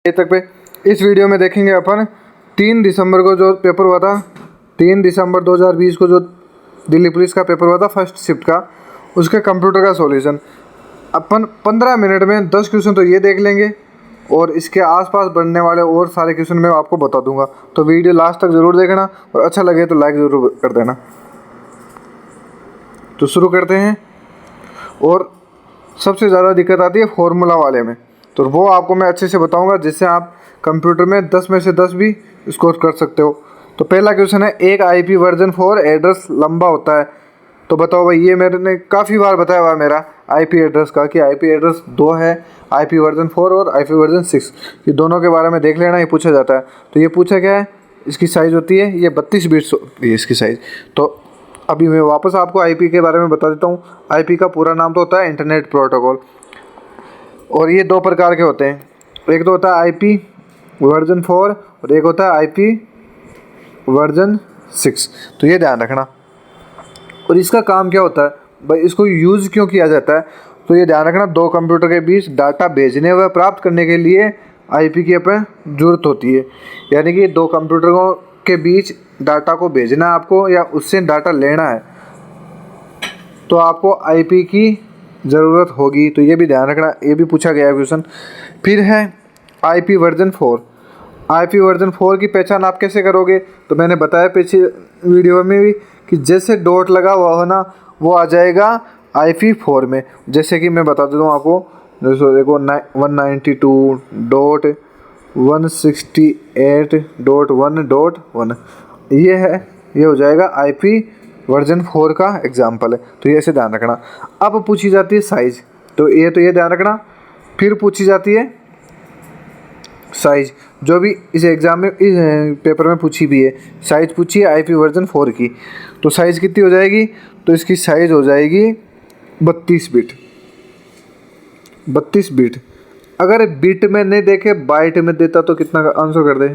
तक पे इस वीडियो में देखेंगे अपन 3 दिसंबर को जो पेपर हुआ था, 3 दिसंबर 2020 को जो दिल्ली पुलिस का पेपर हुआ था फर्स्ट शिफ्ट का, उसके कंप्यूटर का सॉल्यूशन। अपन 15 मिनट में 10 क्वेश्चन तो ये देख लेंगे और इसके आसपास बनने वाले और सारे क्वेश्चन मैं आपको बता दूंगा। तो वीडियो लास्ट तक ज़रूर देखना और अच्छा लगे तो लाइक ज़रूर कर देना। तो शुरू करते हैं। और सबसे ज़्यादा दिक्कत आती है फॉर्मूला वाले में, तो वो आपको मैं अच्छे से बताऊंगा जिससे आप कंप्यूटर में 10 में से 10 भी स्कोर कर सकते हो। तो पहला क्वेश्चन है, एक IP वर्जन 4 एड्रेस लंबा होता है। तो बताओ भाई, ये मैंने काफ़ी बार बताया हुआ मेरा IP एड्रेस का कि IP एड्रेस 2 है, IP वर्जन 4 और IP वर्जन 6, ये दोनों के बारे में देख लेना, ये पूछा जाता है। तो ये पूछा क्या है, इसकी साइज़ होती है ये 32 बिट्स होती है इसकी साइज़। तो अभी मैं वापस आपको IP के बारे में बता देता हूँ। IP का पूरा नाम तो होता है इंटरनेट प्रोटोकॉल, और ये 2 प्रकार के होते हैं। एक तो होता है IP वर्जन 4 और एक होता है IP वर्जन 6। तो ये ध्यान रखना। और इसका काम क्या होता है भाई, इसको यूज़ क्यों किया जाता है, तो ये ध्यान रखना, 2 कंप्यूटर के बीच डाटा भेजने व प्राप्त करने के लिए IP की अपन ज़रूरत होती है। यानी कि 2 कंप्यूटरों के बीच डाटा को भेजना है आपको या उससे डाटा लेना है, तो आपको IP की ज़रूरत होगी। तो ये भी ध्यान रखना, ये भी पूछा गया है क्वेश्चन। फिर है IP वर्जन 4। IP वर्जन 4 की पहचान आप कैसे करोगे, तो मैंने बताया पीछे वीडियो में भी कि जैसे डॉट लगा हुआ हो ना, वो आ जाएगा IP 4 में। जैसे कि मैं बता देता हूँ आपको, जैसे देखो 192.168.1.1, ये हो जाएगा IP वर्जन 4 का एग्जाम्पल है। तो ये ऐसे ध्यान रखना। अब पूछी जाती है साइज़, तो ये ध्यान रखना। फिर पूछी जाती है साइज़, जो भी इस एग्ज़ाम में इस पेपर में पूछी भी है, साइज़ पूछी है IP वर्जन 4 की। तो साइज़ कितनी हो जाएगी, तो इसकी साइज़ हो जाएगी 32 बिट। 32 बिट। अगर बिट में नहीं देखे बाइट में देता तो कितना का आंसर कर दे।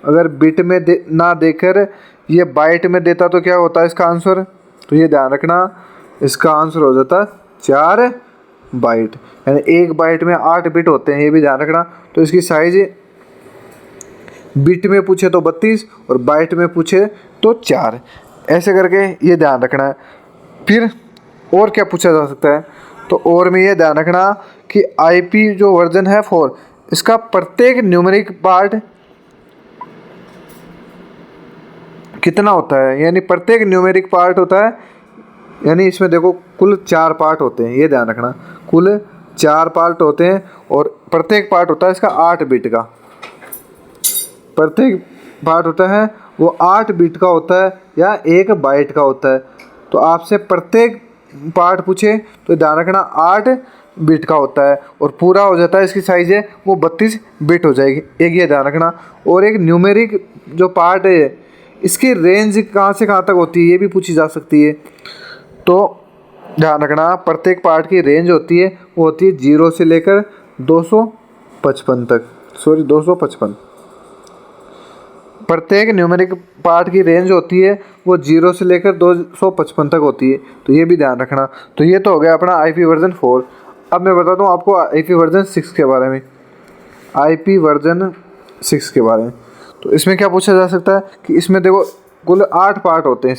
अगर बिट में ना देकर ये बाइट में देता तो क्या होता है इसका आंसर, तो ये ध्यान रखना, इसका आंसर हो जाता 4 बाइट। यानी 1 बाइट में 8 बिट होते हैं, ये भी ध्यान रखना। तो इसकी साइज बिट में पूछे तो 32 और बाइट में पूछे तो 4, ऐसे करके ये ध्यान रखना है। फिर और क्या पूछा जा सकता है, तो और में ये ध्यान रखना कि IP जो वर्जन है 4, इसका प्रत्येक न्यूमेरिक पार्ट कितना होता है। यानी प्रत्येक न्यूमेरिक पार्ट होता है, यानी इसमें देखो कुल 4 पार्ट होते हैं, ये ध्यान रखना, कुल 4 पार्ट होते हैं और प्रत्येक पार्ट होता है इसका 8 बिट का। प्रत्येक पार्ट होता है वो 8 बिट का होता है या 1 बाइट का होता है। तो आपसे प्रत्येक पार्ट पूछे तो ध्यान रखना 8 बिट का होता है और पूरा हो जाता है, इसकी साइज़ है वो 32 बिट हो जाएगी, एक ये ध्यान रखना। और एक न्यूमेरिक जो पार्ट है, इसकी रेंज कहाँ से कहाँ तक होती है, ये भी पूछी जा सकती है। तो ध्यान रखना, प्रत्येक पार्ट की रेंज होती है वो होती है 0 से लेकर 255 तक, 255। प्रत्येक न्यूमेरिक पार्ट की रेंज होती है वो 0 से लेकर 255 तक होती है। तो ये भी ध्यान रखना। तो ये तो हो गया अपना IP वर्जन 4। अब मैं बताता हूँ आपको IP वर्जन 6 के बारे में। IP वर्जन 6 के बारे में, तो इसमें क्या पूछा जा सकता है कि इसमें देखो कुल 8 पार्ट होते हैं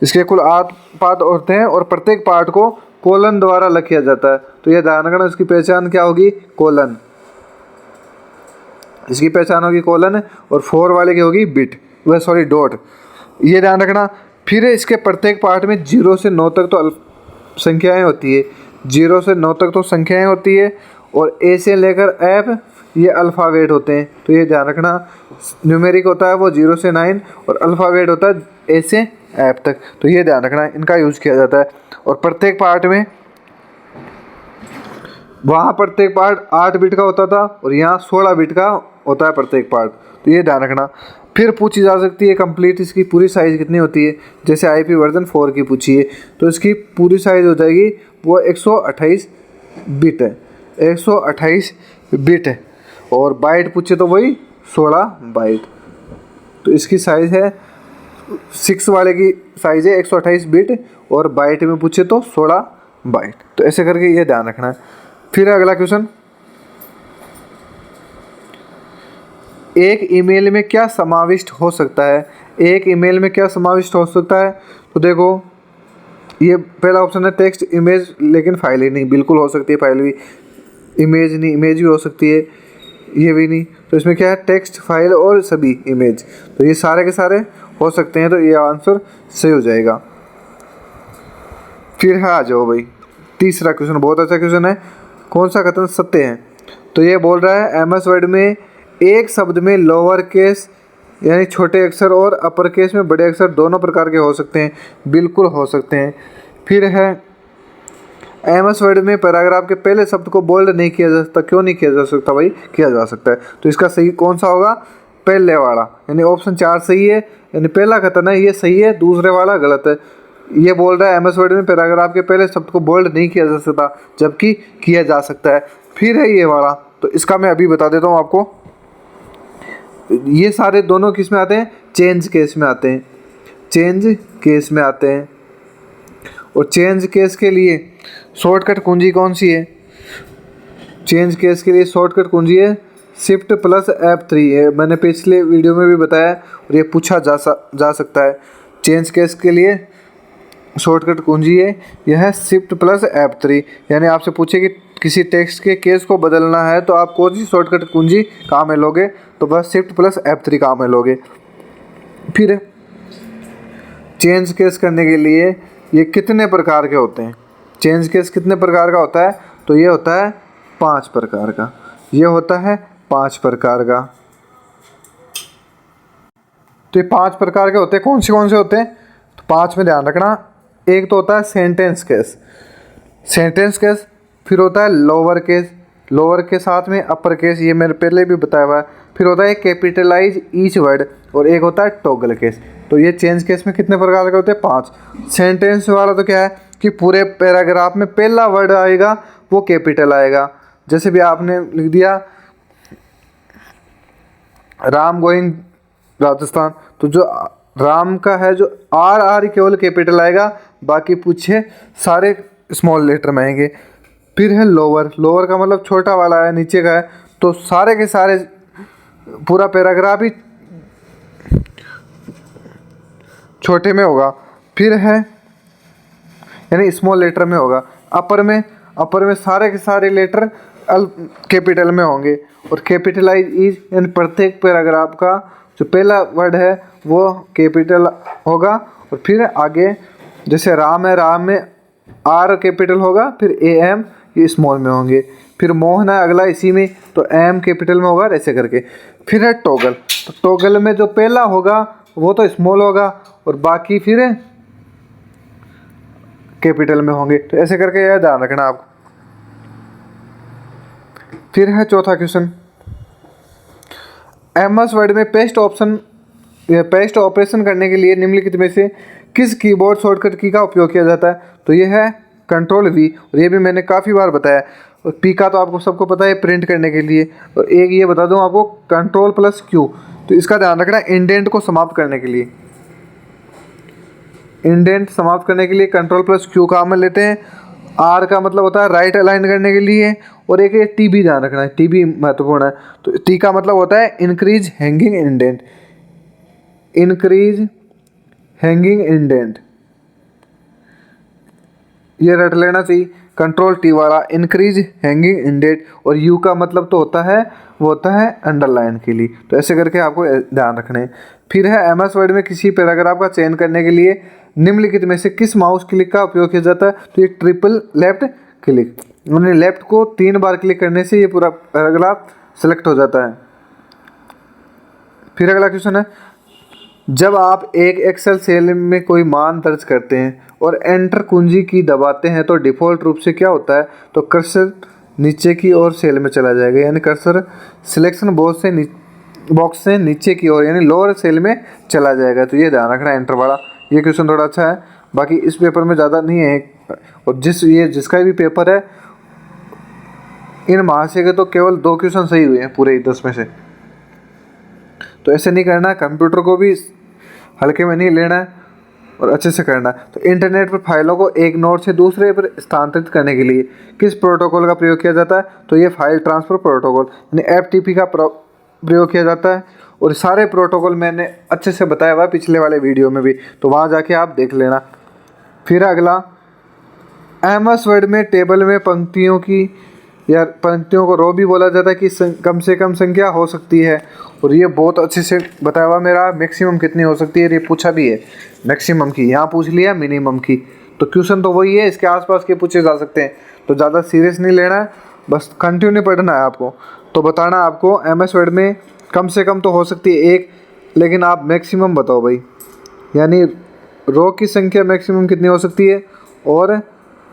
इसके कुल 8 पार्ट होते हैं और प्रत्येक पार्ट को कोलन द्वारा लिखा जाता है। तो ये ध्यान रखना, इसकी पहचान क्या होगी, कोलन, इसकी पहचान होगी कोलन। और 4 वाले की होगी बिट, वह सॉरी डॉट, ये ध्यान रखना। फिर इसके प्रत्येक पार्ट में 0 से 9 तक तो संख्याएं होती है, 0 से 9 तक तो संख्याएं होती है और A से लेकर F ये अल्फ़ाबेट होते हैं। तो ये ध्यान रखना, न्यूमेरिक होता है वो 0 से 9 और अल्फ़ाबेट होता है A से F तक। तो ये ध्यान रखना, इनका यूज़ किया जाता है। और प्रत्येक पार्ट में, वहाँ प्रत्येक पार्ट 8 बिट का होता था और यहाँ 16 बिट का होता है प्रत्येक पार्ट। तो ये ध्यान रखना। फिर पूछी जा सकती है कंप्लीट इसकी पूरी साइज़ कितनी होती है, जैसे IP वर्जन 4 की पूछी है तो इसकी पूरी साइज़ हो जाएगी वो 128 बिट है, 128 बिट है। और बाइट पूछे तो वही 16 बाइट। तो इसकी साइज़ है 6 वाले की साइज़ है 128 बिट और बाइट में पूछे तो 16 बाइट। तो ऐसे करके ये ध्यान रखना है। फिर अगला क्वेश्चन, एक ईमेल में क्या समाविष्ट हो सकता है, एक ईमेल में क्या समाविष्ट हो सकता है। तो देखो ये पहला ऑप्शन है टेक्स्ट इमेज, लेकिन फाइल ही नहीं, बिल्कुल हो सकती है फाइल भी, इमेज नहीं, इमेज भी हो सकती है, ये भी नहीं। तो इसमें क्या है टेक्स्ट, फाइल और सभी इमेज, तो ये सारे के सारे हो सकते हैं, तो ये आंसर सही हो जाएगा। फिर है आ जाओ भाई तीसरा क्वेश्चन, बहुत अच्छा क्वेश्चन है। कौन सा कथन सत्य है। तो ये बोल रहा है एमएस वर्ड में एक शब्द में लोअर केस यानी छोटे अक्षर और अपर केस में बड़े अक्षर दोनों प्रकार के हो सकते हैं, बिल्कुल हो सकते हैं। फिर है एमएस वर्ड में पैराग्राफ के पहले शब्द को बोल्ड नहीं किया जा सकता। क्यों नहीं किया जा सकता भाई, किया जा सकता है। तो इसका सही कौन सा होगा, पहले वाला, यानी ऑप्शन 4 सही है, यानी पहला कथन है ये सही है, दूसरे वाला गलत है। ये बोल रहा है एमएस वर्ड में पैराग्राफ के पहले शब्द को बोल्ड नहीं किया जा सकता, जबकि किया जा सकता है। फिर है ये वाला, तो इसका मैं अभी बता देता हूँ आपको। ये सारे दोनों किस में आते हैं, चेंज केस में आते हैं, चेंज केस में आते हैं। और चेंज केस के लिए शॉर्टकट कुंजी कौन सी है, चेंज केस के लिए शॉर्टकट कुंजी है शिफ्ट प्लस F3 है, मैंने पिछले वीडियो में भी बताया और ये पूछा जा सकता है। चेंज केस के लिए शॉर्टकट कुंजी है यह है शिफ्ट प्लस F3, यानी आपसे पूछे कि किसी टेक्स्ट के केस को बदलना है तो आप कौन सी शॉर्टकट कुंजी काम में लोगे, तो बस शिफ्ट प्लस F3 काम में लोगे। फिर चेंज केस करने के लिए ये कितने प्रकार के होते हैं, चेंज केस कितने प्रकार का होता है, तो ये होता है 5 प्रकार का, ये होता है 5 प्रकार का। तो ये 5 प्रकार के होते हैं, कौन से होते हैं, तो 5 में ध्यान रखना। एक तो होता है सेंटेंस केस, सेंटेंस केस। फिर होता है लोअर केस, लोअर के साथ में अपर केस, ये मैंने पहले भी बताया हुआ है। फिर होता है कैपिटलाइज ईच वर्ड, और एक होता है टॉगल केस। तो ये चेंज केस में कितने प्रकार के होते हैं, 5। सेंटेंस वाला तो क्या है कि पूरे पैराग्राफ में पहला वर्ड आएगा वो कैपिटल आएगा। जैसे भी आपने लिख दिया राम गोइंग राजस्थान, तो जो राम का है जो आर केवल कैपिटल आएगा, बाकी पूछे सारे स्मॉल लेटर में आएंगे। फिर है लोअर, लोअर का मतलब छोटा वाला है, नीचे का है, तो सारे के सारे पूरा पैराग्राफ ही छोटे में होगा। फिर है यानी स्मॉल लेटर में होगा। अपर में सारे के सारे लेटर कैपिटल में होंगे। और कैपिटलाइज इज यानी प्रत्येक पैराग्राफ का जो पहला वर्ड है वो कैपिटल होगा। और फिर आगे जैसे राम है, राम में आर कैपिटल होगा, फिर AM ये स्मॉल में होंगे। फिर मोहन है अगला इसी में, तो M कैपिटल में होगा, ऐसे करके। फिर है टॉगल, तो टॉगल में जो पहला होगा वो तो स्मॉल होगा और बाकी फिर कैपिटल में होंगे, तो ऐसे करके यह ध्यान रखना आपको। फिर है चौथा क्वेश्चन, एमएस वर्ड में पेस्ट ऑपरेशन करने के लिए निम्नलिखित में से किस कीबोर्ड शॉर्टकट की का उपयोग किया जाता है। तो ये है Ctrl+V, और ये भी मैंने काफ़ी बार बताया। और P का तो आपको सबको पता है प्रिंट करने के लिए, और एक ये बता दूं आपको Ctrl+Q, तो इसका ध्यान रखना इंडेंट को समाप्त करने के लिए, इंडेंट समाप्त करने के लिए Ctrl+Q काम में लेते हैं। R का मतलब होता है राइट अलाइन करने के लिए, और एक ये T भी ध्यान रखना है, T भी महत्वपूर्ण है। तो T का मतलब होता है increase hanging indent, increase hanging indent, ये रट लेना चाहिए। Ctrl+T वाला इंक्रीज हैंगिंग इंडेंट, और U का मतलब तो होता है वो होता है अंडरलाइन के लिए, तो ऐसे करके आपको ध्यान रखना है। फिर है एमएस वर्ड में किसी पैराग्राफ का चयन करने के लिए निम्नलिखित में से किस माउस क्लिक का उपयोग किया जाता है। तो ये ट्रिपल लेफ्ट क्लिक, मैंने लेफ्ट को 3 बार क्लिक करने से ये पूरा पैराग्राफ सेलेक्ट हो जाता है। फिर अगला क्वेश्चन है, जब आप एक एक्सेल सेल में कोई मान दर्ज करते हैं और एंटर कुंजी की दबाते हैं तो डिफ़ॉल्ट रूप से क्या होता है, तो कर्सर नीचे की ओर सेल में चला जाएगा, यानी कर्सर सिलेक्शन बॉक्स से नीचे की ओर यानी लोअर सेल में चला जाएगा। तो ये ध्यान रखना एंटर वाला। ये क्वेश्चन थोड़ा अच्छा है, बाकी इस पेपर में ज़्यादा नहीं है। और जिसका भी पेपर है इन महाशय के तो केवल 2 क्वेश्चन सही हुए हैं पूरे 10 में से, तो ऐसे नहीं करना, कंप्यूटर को भी हल्के में नहीं लेना है और अच्छे से करना है। तो इंटरनेट पर फाइलों को एक नोड से दूसरे पर स्थानांतरित करने के लिए किस प्रोटोकॉल का प्रयोग किया जाता है, तो ये फाइल ट्रांसफ़र प्रोटोकॉल यानी FTP का प्रयोग किया जाता है। और सारे प्रोटोकॉल मैंने अच्छे से बताया हुआ है पिछले वाले वीडियो में भी, तो वहाँ जाके आप देख लेना। फिर अगला, MS वर्ड में टेबल में पंक्तियों की या पंक्तियों को रो भी बोला जाता है कि कम से कम संख्या हो सकती है। और ये बहुत अच्छे से बताया हुआ मेरा मैक्सिमम कितनी हो सकती है, ये पूछा भी है मैक्सिमम की, यहाँ पूछ लिया मिनिमम की। तो क्वेश्चन तो वही है, इसके आसपास के पूछे जा सकते हैं, तो ज़्यादा सीरियस नहीं लेना है, बस कंटिन्यू पढ़ना है आपको। तो बताना आपको MS वर्ड में कम से कम तो हो सकती है एक, लेकिन आप मैक्सिमम बताओ भाई, यानी रो की संख्या मैक्सिमम कितनी हो सकती है और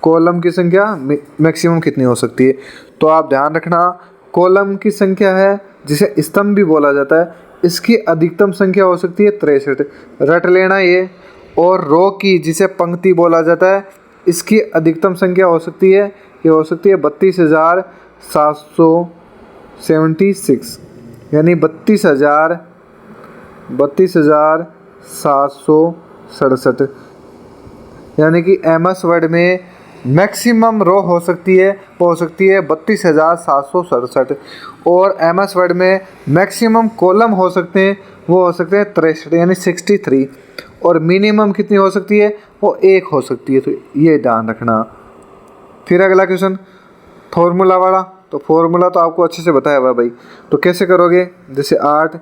कॉलम की संख्या मैक्सिमम कितनी हो सकती है। तो आप ध्यान रखना, कॉलम की संख्या है जिसे स्तंभ भी बोला जाता है, इसकी अधिकतम संख्या हो सकती है 63, रट लेना ये। और रो की जिसे पंक्ति बोला जाता है, इसकी अधिकतम संख्या हो सकती है, ये हो सकती है 32,776, यानी 32,767, यानी कि MS वर्ड में मैक्सिमम रो हो सकती है, वो हो सकती है 32,767। और MS वर्ड में मैक्सिमम कॉलम हो सकते हैं, वो हो सकते हैं 63, यानी 63। और मिनिमम कितनी हो सकती है, वो 1 हो सकती है, तो ये ध्यान रखना। फिर अगला क्वेश्चन फॉर्मूला वाला, तो फॉर्मूला तो आपको अच्छे से बताया हुआ भाई, तो कैसे करोगे, जैसे 8,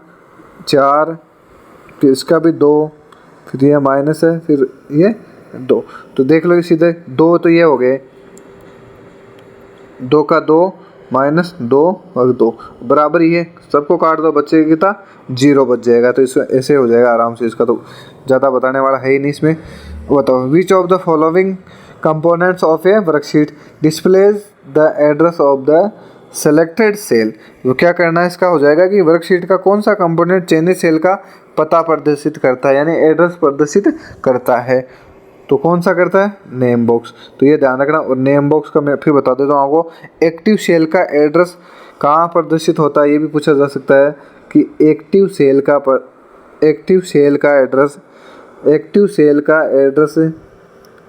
4, फिर इसका भी 2, फिर ये माइनस है, फिर ये 2, तो देख लो सीधे 2 तो ये हो गए, 2 का 2 माइनस 2 और 2 बराबर ही है, सबको काट दो, बच्चे कितना 0 बच जाएगा। तो इसमें ऐसे हो जाएगा आराम से, इसका तो ज़्यादा बताने वाला है ही नहीं इसमें। बताओ, which of the following components of a worksheet displays the address of the selected cell. तो क्या करना है, इसका हो जाएगा कि वर्कशीट का कौन सा कंपोनेंट चयनित सेल का पता प्रदर्शित करता है, यानी एड्रेस प्रदर्शित करता है। तो कौन सा करता है, नेम बॉक्स। तो ये ध्यान रखना। और नेम बॉक्स का मैं फिर बता देता हूँ आपको, एक्टिव सेल का एड्रेस कहाँ प्रदर्शित होता है, ये भी पूछा जा सकता है कि एक्टिव सेल का एड्रेस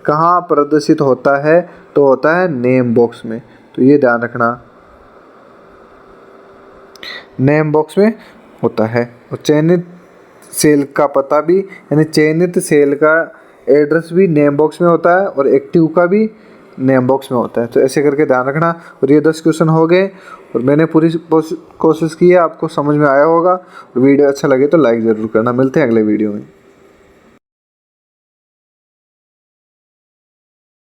कहाँ प्रदर्शित होता है, तो होता है नेम बॉक्स में। तो ये ध्यान रखना, नेम बॉक्स में होता है। और चयनित सेल का पता भी, यानी चयनित सेल का एड्रेस भी नेम बॉक्स में होता है, और एक्टिव का भी नेम बॉक्स में होता है। तो ऐसे करके ध्यान रखना। और ये 10 क्वेश्चन हो गए, और मैंने पूरी कोशिश की है, आपको समझ में आया होगा। वीडियो अच्छा लगे तो लाइक ज़रूर करना। मिलते हैं अगले वीडियो में।